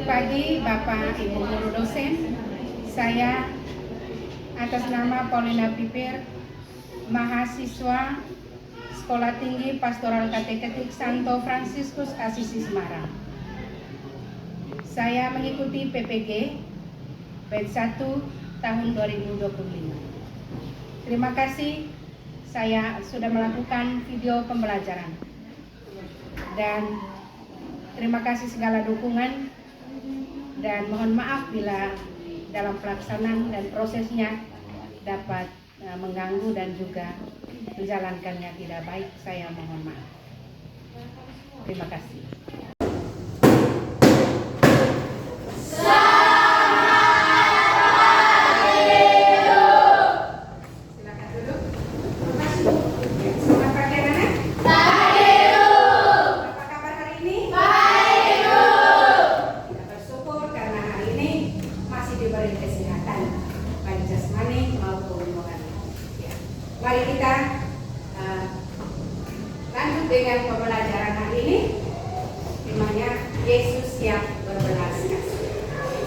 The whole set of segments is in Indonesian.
pagi Bapak Ibu guru dosen. Saya atas nama Paulina Pipir, mahasiswa Sekolah Tinggi Pastoral Kateketik Santo Fransiskus Assisi Semarang. Saya mengikuti PPG batch 1 tahun 2025. Terima kasih, saya sudah melakukan video pembelajaran. Dan terima kasih segala dukungan, dan mohon maaf bila dalam pelaksanaan dan prosesnya dapat mengganggu dan juga menjalankannya tidak baik. Saya mohon maaf. Terima kasih. Mari kita lanjut dengan pembelajaran hari ini. Temanya Yesus yang berbelas kasih.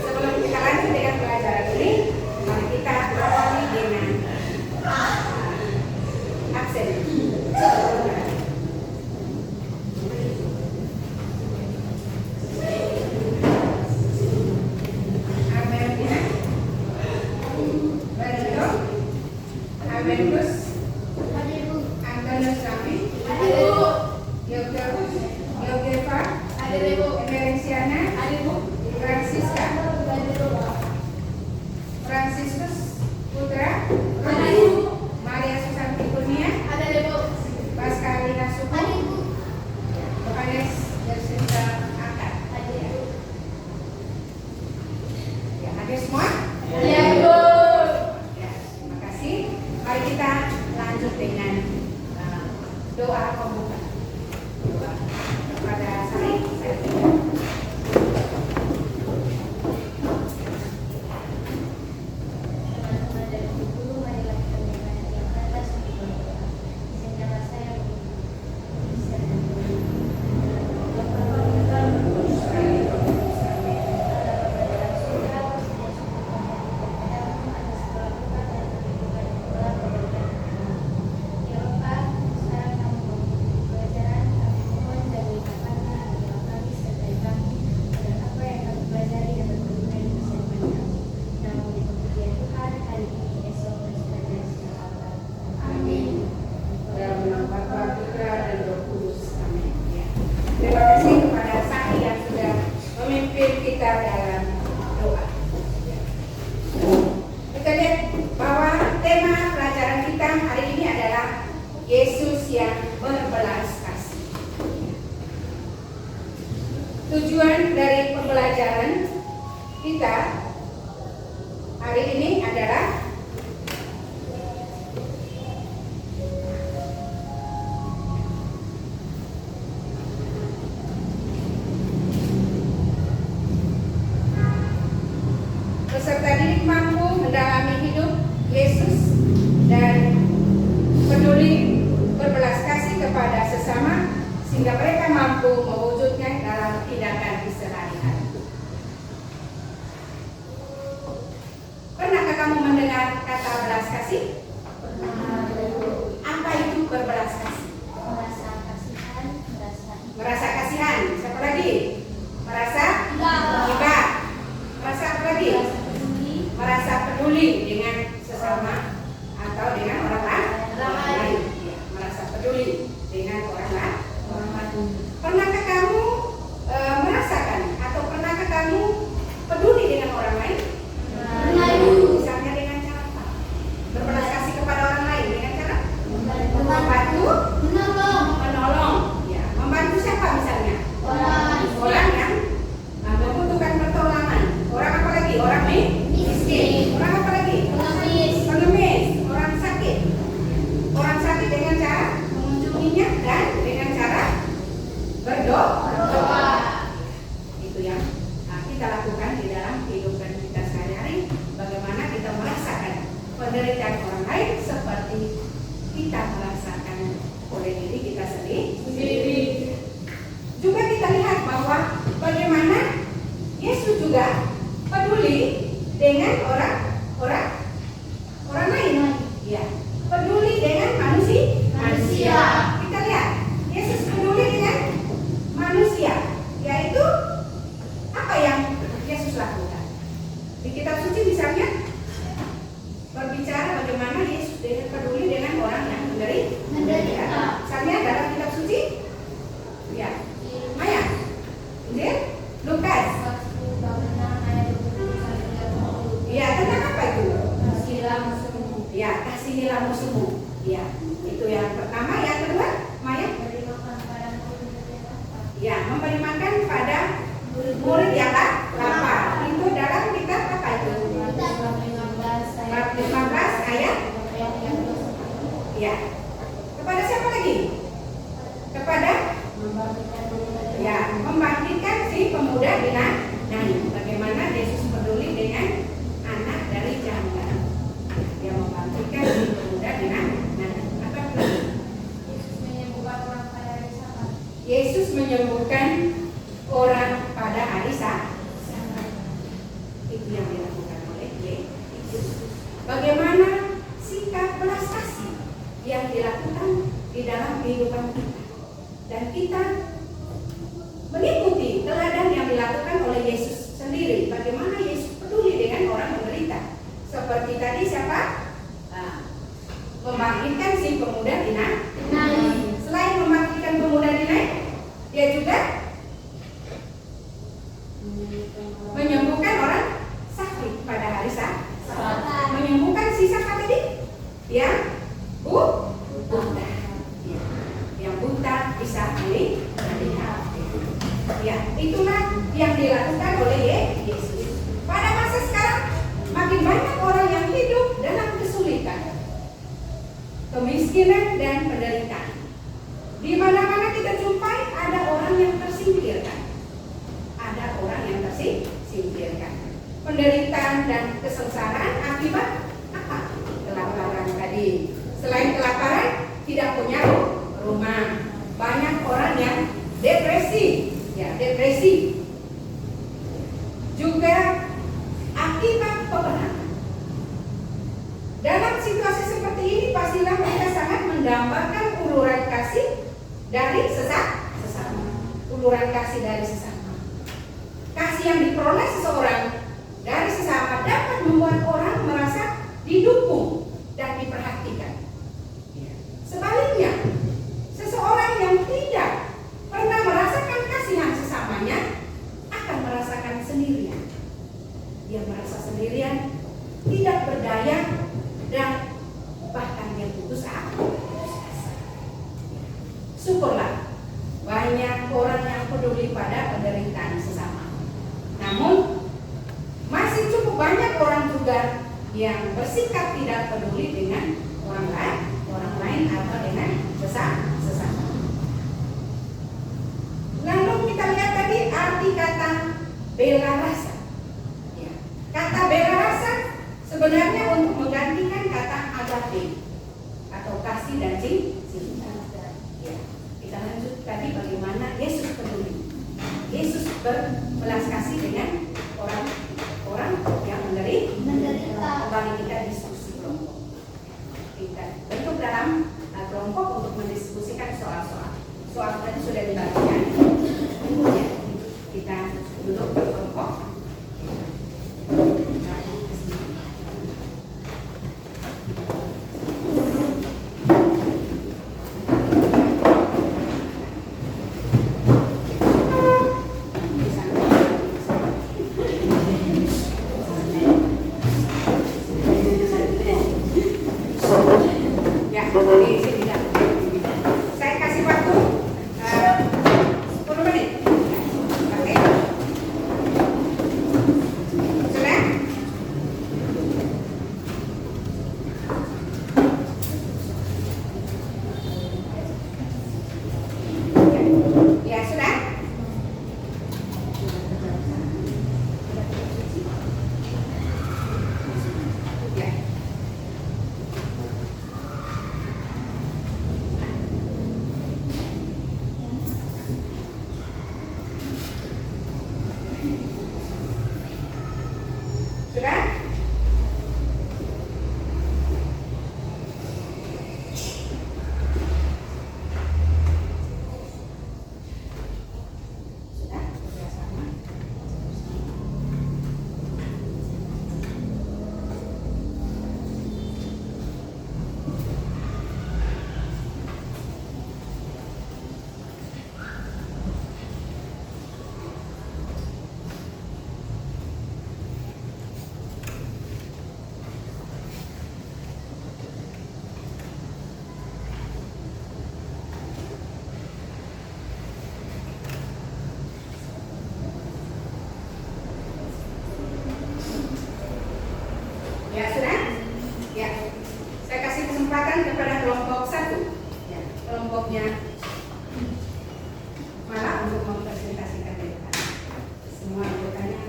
Sebelum kita lanjut dengan pelajaran ini, mari kita awali dengan absen. Doa pembuka. Doa kepada saya. Yesus yang berbelas kasih. Tujuan dari pembelajaran kita hari ini adalah peserta didik mampu mendalami hidup Yesus dan peduli berbelas kasih kepada sesama sehingga mereka mampu mewujudnya dalam tindakan sehari-hari. Pernahkah kamu mendengar kata belas kasih? Apa itu berbelas kasih? Merasa kasihan. Siapa lagi? Merasa iba. Merasa apa lagi? Merasa peduli dengan sesama atau dengan orang lain. Merasa peduli dengan orang lain. Pernahkah kamu merasakan atau pernahkah kamu peduli dengan orang lain? Misalnya dengan cara apa? Berbelas kasih kepada orang lain dengan cara membantu, menolong. Ya, membantu siapa misalnya? Orang yang membutuhkan pertolongan. Orang apa lagi? Orang miskin. Orang apa lagi? Pengemis. Orang sakit. Orang sakit dengan cara mengunjunginya dan dengan cara berdoa. Itu yang kita lakukan di dalam kehidupan kita sehari-hari. Bagaimana kita merasakan penderitaan orang lain seperti kita merasakan oleh diri kita sendiri. Juga kita lihat bahwa bagaimana Yesus juga peduli dengan orang lain. Ya, peduli dengan manusia. Kita lihat, Yesus peduli dengan manusia, yaitu apa yang Yesus lakukan. Di kitab suci misalnya berbicara bagaimana Yesus peduli dengan orang yang menderita. Misalnya dalam kitab suci, ya, Maya, Lukas. Ya, tentang apa itu? Ya, kasihanilah musuhmu. Ya, itu yang pertama. Yang kedua, Maya? Ya, memberi makan pada murid yang lapar. Itu dalam kitab apa itu? Bab 15 ayat. Ya. Kepada siapa lagi? Kepada ya, membangkitkan si pemuda Nain. Bagaimana Yesus peduli dengan anak dari janda. Dia membangkitkan si pemuda Nain. Apa lagi? Yesus menyembuhkan orang pada hari Sabat. Itu yang dilakukan oleh Yesus. Bagaimana sikap belas kasih yang dilakukan di dalam kehidupan kita, dan kita mengikuti teladan yang dilakukan oleh Yesus sendiri. Bagaimana Yesus peduli dengan orang menderita. Seperti tadi siapa? Membangkitkan si pemuda Nain. Selain membangkitkan pemuda Nain, dia juga menyembuhkan orang sakit pada hari Sabat. Menyembuhkan si siapa tadi? Yang buta. Yang buta bisa melihat. Ya, itulah yang dilakukan oleh Yesus. Pada masa sekarang makin banyak orang yang hidup dalam kesulitan, kemiskinan dan penderitaan. Di mana-mana kita jumpai ada orang yang tersingkirkan. Ada orang yang tersingkirkan. Penderitaan dan kesengsaraan akibat apa? Kelaparan tadi. Selain kelaparan, tidak punya rumah. Banyak orang yang depresi. Ya, depresi. Juga akibat peperangan. Dalam situasi seperti ini, pastilah mereka sangat mendambakan uluran kasih dari sesama. Uluran kasih dari sesama. Kasih yang diperoleh seseorang dari sesama dapat membuat orang merasa didukung dan diperhatikan. Sebaliknya, seseorang yang tidak pernah merasakan kasihan sesamanya akan merasakan sendirian. Dia merasa sendirian, tidak berdaya, dan bahkan dia putus asa. Syukurlah banyak orang yang peduli pada penderitaan sesama. Namun masih cukup banyak orang juga yang bersikap tidak peduli dengan orang lain atau dengan sesama. Lalu kita lihat tadi arti kata bela rasa. Ya. Kata bela rasa sebenarnya untuk menggantikan kata agape atau kasih dan cinta. Ya. Kita lanjut tadi bagaimana Yesus peduli. Yesus berbelas kasih dengan orang yang menderita. Kembali kita diskusi kelompok. Kita bentuk dalam kelompok untuk mendiskusikan soal-soal. Soal tadi sudah dibagikan. Ya, kita duduk berkelompok. Saya kasih waktu 10 menit. Oke? Sudah? Ya, sudah? Ya. Ya sudah? Ya. Saya kasih kesempatan kepada kelompok 1. Ya, kelompoknya malah untuk mempresentasikan diri. Semua anggotanya.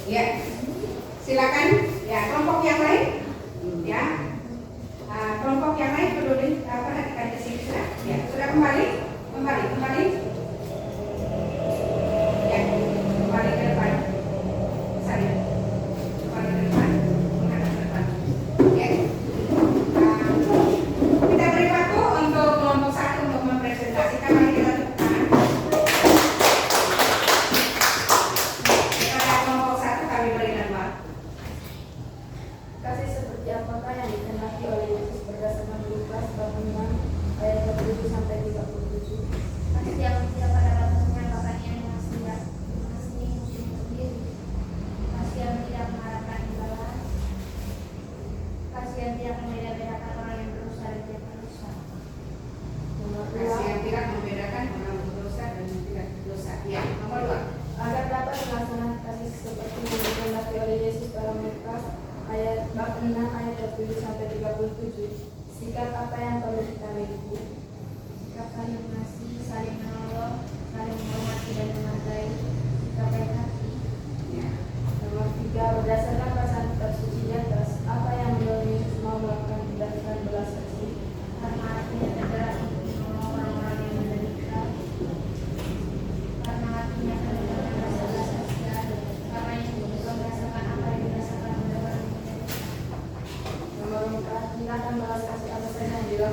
Ya, silakan. Ya, kelompok yang lain. Ya, kelompok yang lain peduli perhatikan ke sini sudah. Ya, sudah kembali. Ya, kembali ke depan. Saya kembali ke depan, menghadap ke depan. Ya. Kita beri waktu untuk kelompok 1 untuk mempresentasikan. Mari kita lakukan. Kepada kelompok 1 kami berikan waktu. Kasih seperti apakah yang dikehendaki oleh Yesus berdasarkan Lukas bab 6 ayat 27 sampai 37. Kasih yang tidak pada rasanya Bapaknya mengasihi musuh sendiri. Kasih yang tidak mengharapkan imbalan. Kasih yang tidak membeda-bedakan orang yang berdosa dan tidak berdosa. Kasih yang tidak membedakan orang berdosa dan yang tidak berdosa. Ya, nomor 2. Agar dapat melaksanakan kasih seperti yang dikehendaki oleh Yesus dalam Lukas ayat bab 6 ayat 27 sampai 37. Sikap apa yang perlu kita miliki? Sikap saling mengasihi, saling menolong, saling menghormati dan menghargai. Sikap baik hati. Ya. Nomor 3, berdasarkan perasaan kitab suci di atas, apa yang mendorong Yesus mau melakukan tindakan belas kasih? Karena hatinya tergerak untuk menolong orang-orang yang menderita. Karena hatinya tergerak rasa belas kasihan. Karena itu juga merasakan apa yang dirasakan oleh orang yang menderita. Nomor 4, tindakan belas kasih apa saja yang dilakukan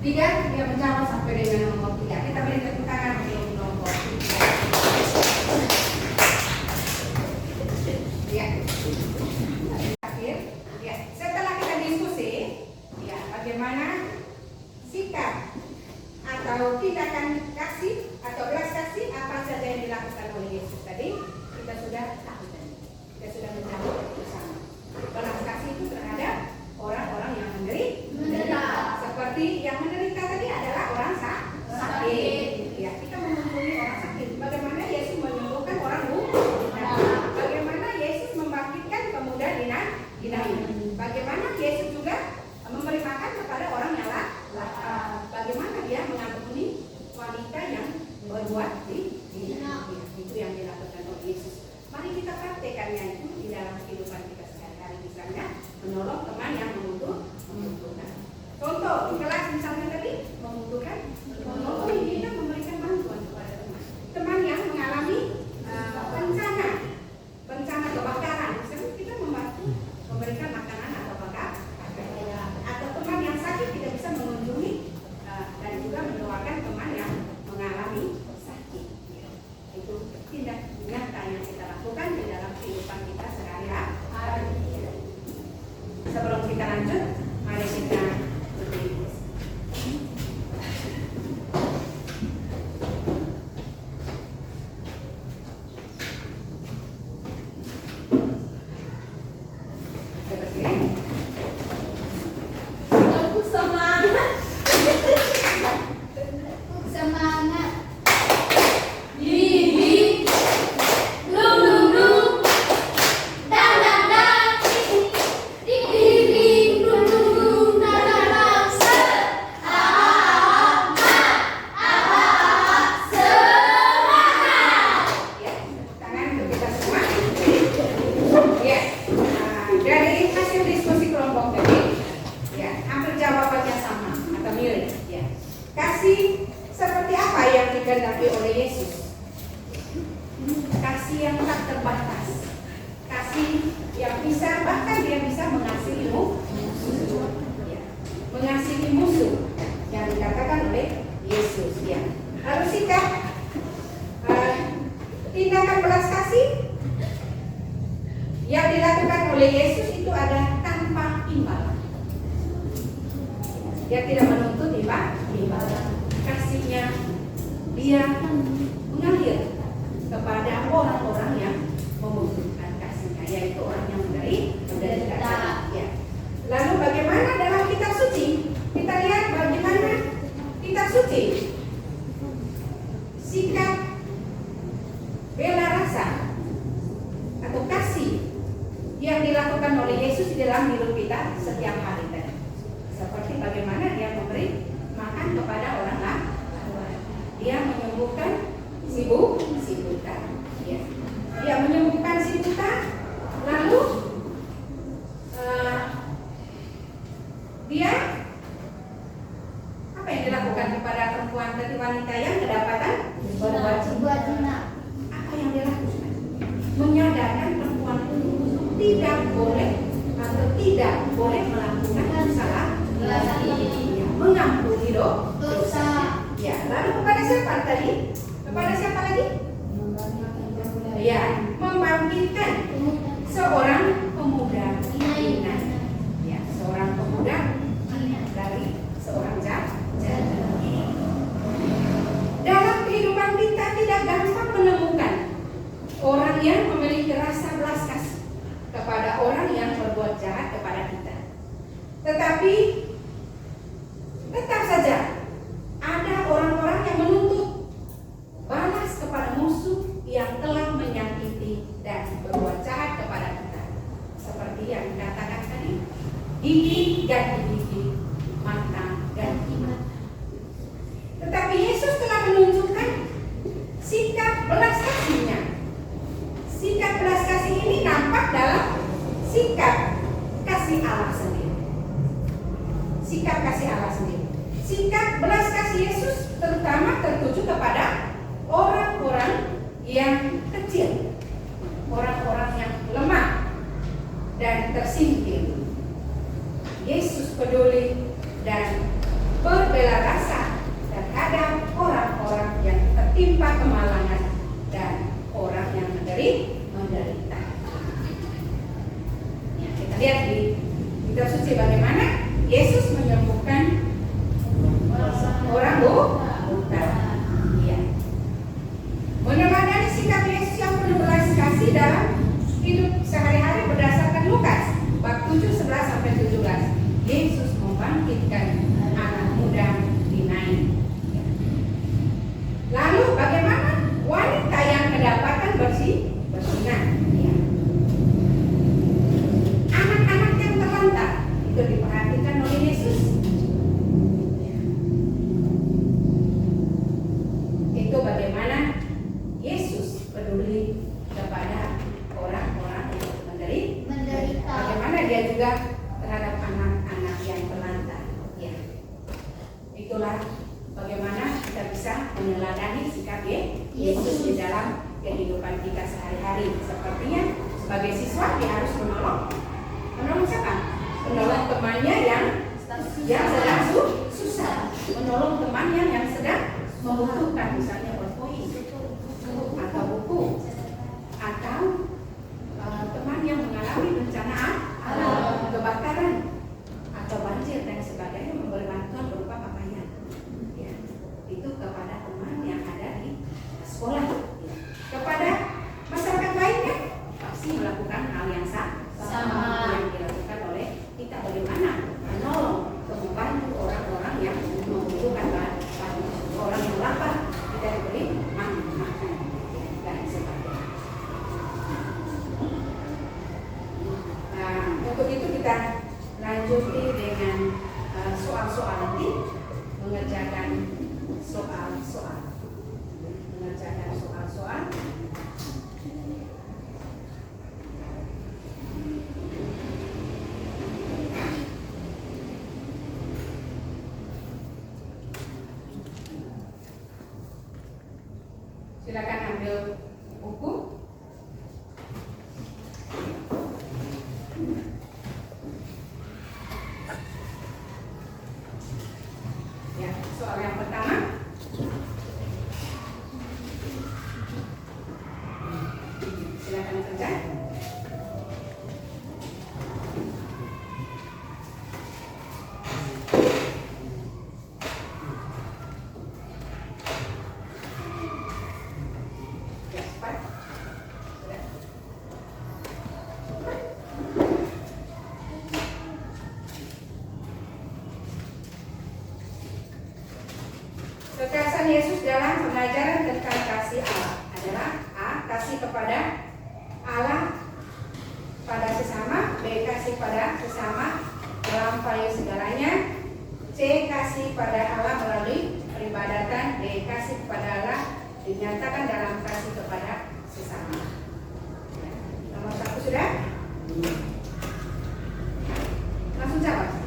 3, dia menjawab sampai dengan nomor 3. Kita beri tepuk tangan untuk nomor 3. Ya. Akhir. Ya. Setelah kita diskusi, ya, bagaimana sikap atau tindakan kasih atau belas kasih apa saja yang dilakukan oleh Yesus tadi, kita sudah tahu tadi. Kita sudah menjawab bersama. Belas kasih itu terhadap orang-orang yang menderita. Seperti yang menderita tadi adalah orang sakit. Ya, kita mengunjungi orang sakit. Bagaimana Yesus menyembuhkan orang buta? Bagaimana Yesus membangkitkan pemuda Nain? Bagaimana Yesus juga memberi makan kepada orang yang lapar? Bagaimana dia mengampuni wanita yang berbuat itu yang dilakukan oleh Yesus. Mari kita praktekannya itu di dalam kehidupan kita sehari-hari, misalnya menolong teman yang membutuhkan. Contoh di kelas misalnya tadi membutuhkan, kita memberikan bantuan kepada teman yang mengalami bencana kebakaran. Misalnya kita membantu memberikan makanan atau pakaian, atau teman yang sakit tidak bisa mengunjungi dan juga mendoakan teman yang mengalami sakit. Itu tindak nyata yang kita lakukan di dalam kehidupan kita sehari-hari. Sebelum kita lanjut, mari kita berdiri. Dia tidak menuntut imbalan. Kasihnya dia mengalir kepada orang-orang yang membutuhkan kasihnya, yaitu orang yang menderita. Ya. Lalu bagaimana dalam kitab suci? Kita lihat bagaimana kitab suci sikap bela rasa atau kasih yang dilakukan oleh Yesus di dalam hidup kita setiap hari tadi. Seperti bagaimana dia memberi makan kepada orang lain, dia menyembuhkan si buta, ya. Dia menyembuhkan si buta, lalu dia apa yang dilakukan kepada perempuan tadi, wanita yang kedapatan berbuat zina? Apa yang dia lakukan? Menyadarkan perempuan itu tidak boleh atau tidak boleh melakukan kesalahan. Ya, mengampuni dosa. Ya, lalu kepada siapa tadi? Kepada siapa lagi? Ya, membangkitkan seorang pemuda Nain. Ya, seorang pemuda dari seorang janda. Dalam kehidupan kita tidak gampang menemukan orang yang memiliki rasa belas kasih kepada orang yang berbuat jahat kepada kita. Tetapi tetap saja ada orang-orang yang menuntut balas kepada musuh yang telah menyakiti dan berbuat jahat kepada kita. Seperti yang dikatakan tadi, gigi ganti gigi, mata ganti mata. Tetapi Yesus telah menunjukkan sikap belas kasih-Nya. Sikap belas kasih ini nampak dalam sikap kasih Allah sendiri. Sikap kasih Allah sendiri. Sikap belas kasih Yesus terutama tertuju kepada orang-orang yang kecil, orang-orang yang lemah dan tersingkir. Yesus peduli dan berbela rasa terhadap orang-orang yang tertimpa kemalangan dan orang yang menderita. Ya, kita lihat di kitab suci bagaimana Yesus menyembuhkan orang buta. Ya. Meneladani sikap Yesus yang penuh belas kasih dalam hidup sehari-hari berdasarkan Lukas bab 7:11-17. Yesus membangkitkan anak muda di Nain. Lalu bagaimana wanita yang kedapatan bersinar? Ya. Anak-anak yang terlantar itu diperhatikan oleh Yesus. Ya. Itu bagaimana Yesus peduli kepada orang-orang yang menderita. Bagaimana dia juga terhadap anak-anak yang terlantar. Ya. Itulah bagaimana kita bisa meneladani sikap Yesus di dalam kehidupan kita sehari-hari. Sepertinya sebagai siswa dia harus menolong siapa? Menolong temannya yang sedang susah, menolong temannya yang sedang membutuhkan, misalnya berpoin atau buku, atau teman yang mengalami bencana alam, kebakaran atau banjir dan sebagainya, memberi bantuan berupa pakaian. Ya, itu kepada teman yang ada di sekolah. Ya. Kepada masyarakat lainnya pasti melakukan hal yang sama yang dilakukan oleh kita, bagaimana menolong, membantu orang-orang yang membutuhkan orang yang lapar, kita diberi makan dan sebagainya. Nah, untuk itu kita lanjuti dengan soal-soal nanti, mengerjakan soal-soal. Silakan ambil buku. Ya, soal yang pertama. Silakan kerja. Kekerasan Yesus dalam pengajaran tentang kasih Allah adalah A. Kasih kepada Allah pada sesama, B. Kasih pada sesama melampaui segalanya, C. Kasih pada Allah melalui peribadatan, D. Kasih kepada Allah dinyatakan dalam kasih kepada sesama. Nomor 1 sudah? Langsung jawab.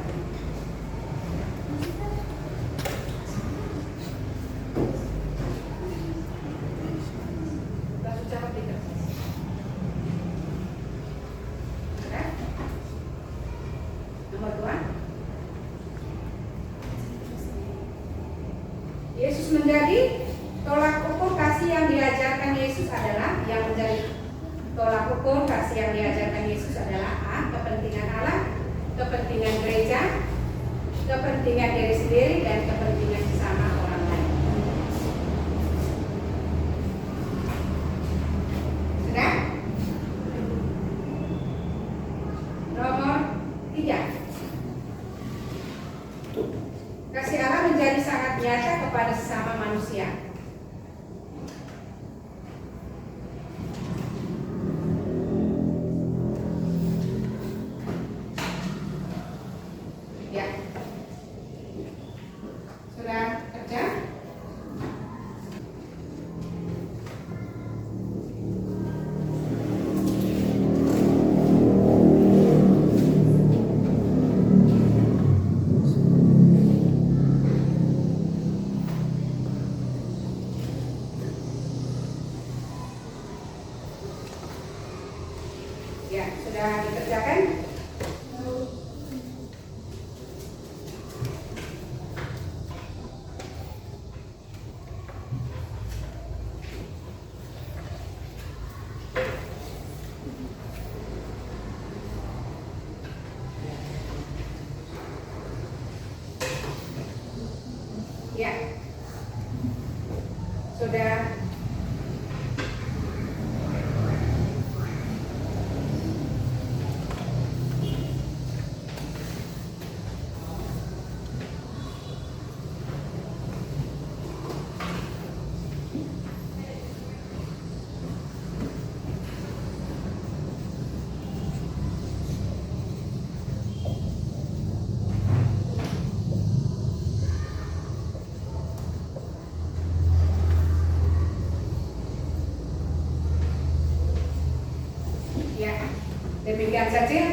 Yesus menjadi tolak ukur kasih yang diajarkan Yesus adalah A. Kepentingan Allah, kepentingan gereja, kepentingan diri sendiri, dan kepentingan sesama orang lain. Sudah? Nomor 3. Kasih Allah menjadi sangat nyata kepada sesama manusia. Ya. Sudah kerja? Ya. Sudah. Ya, demikian saja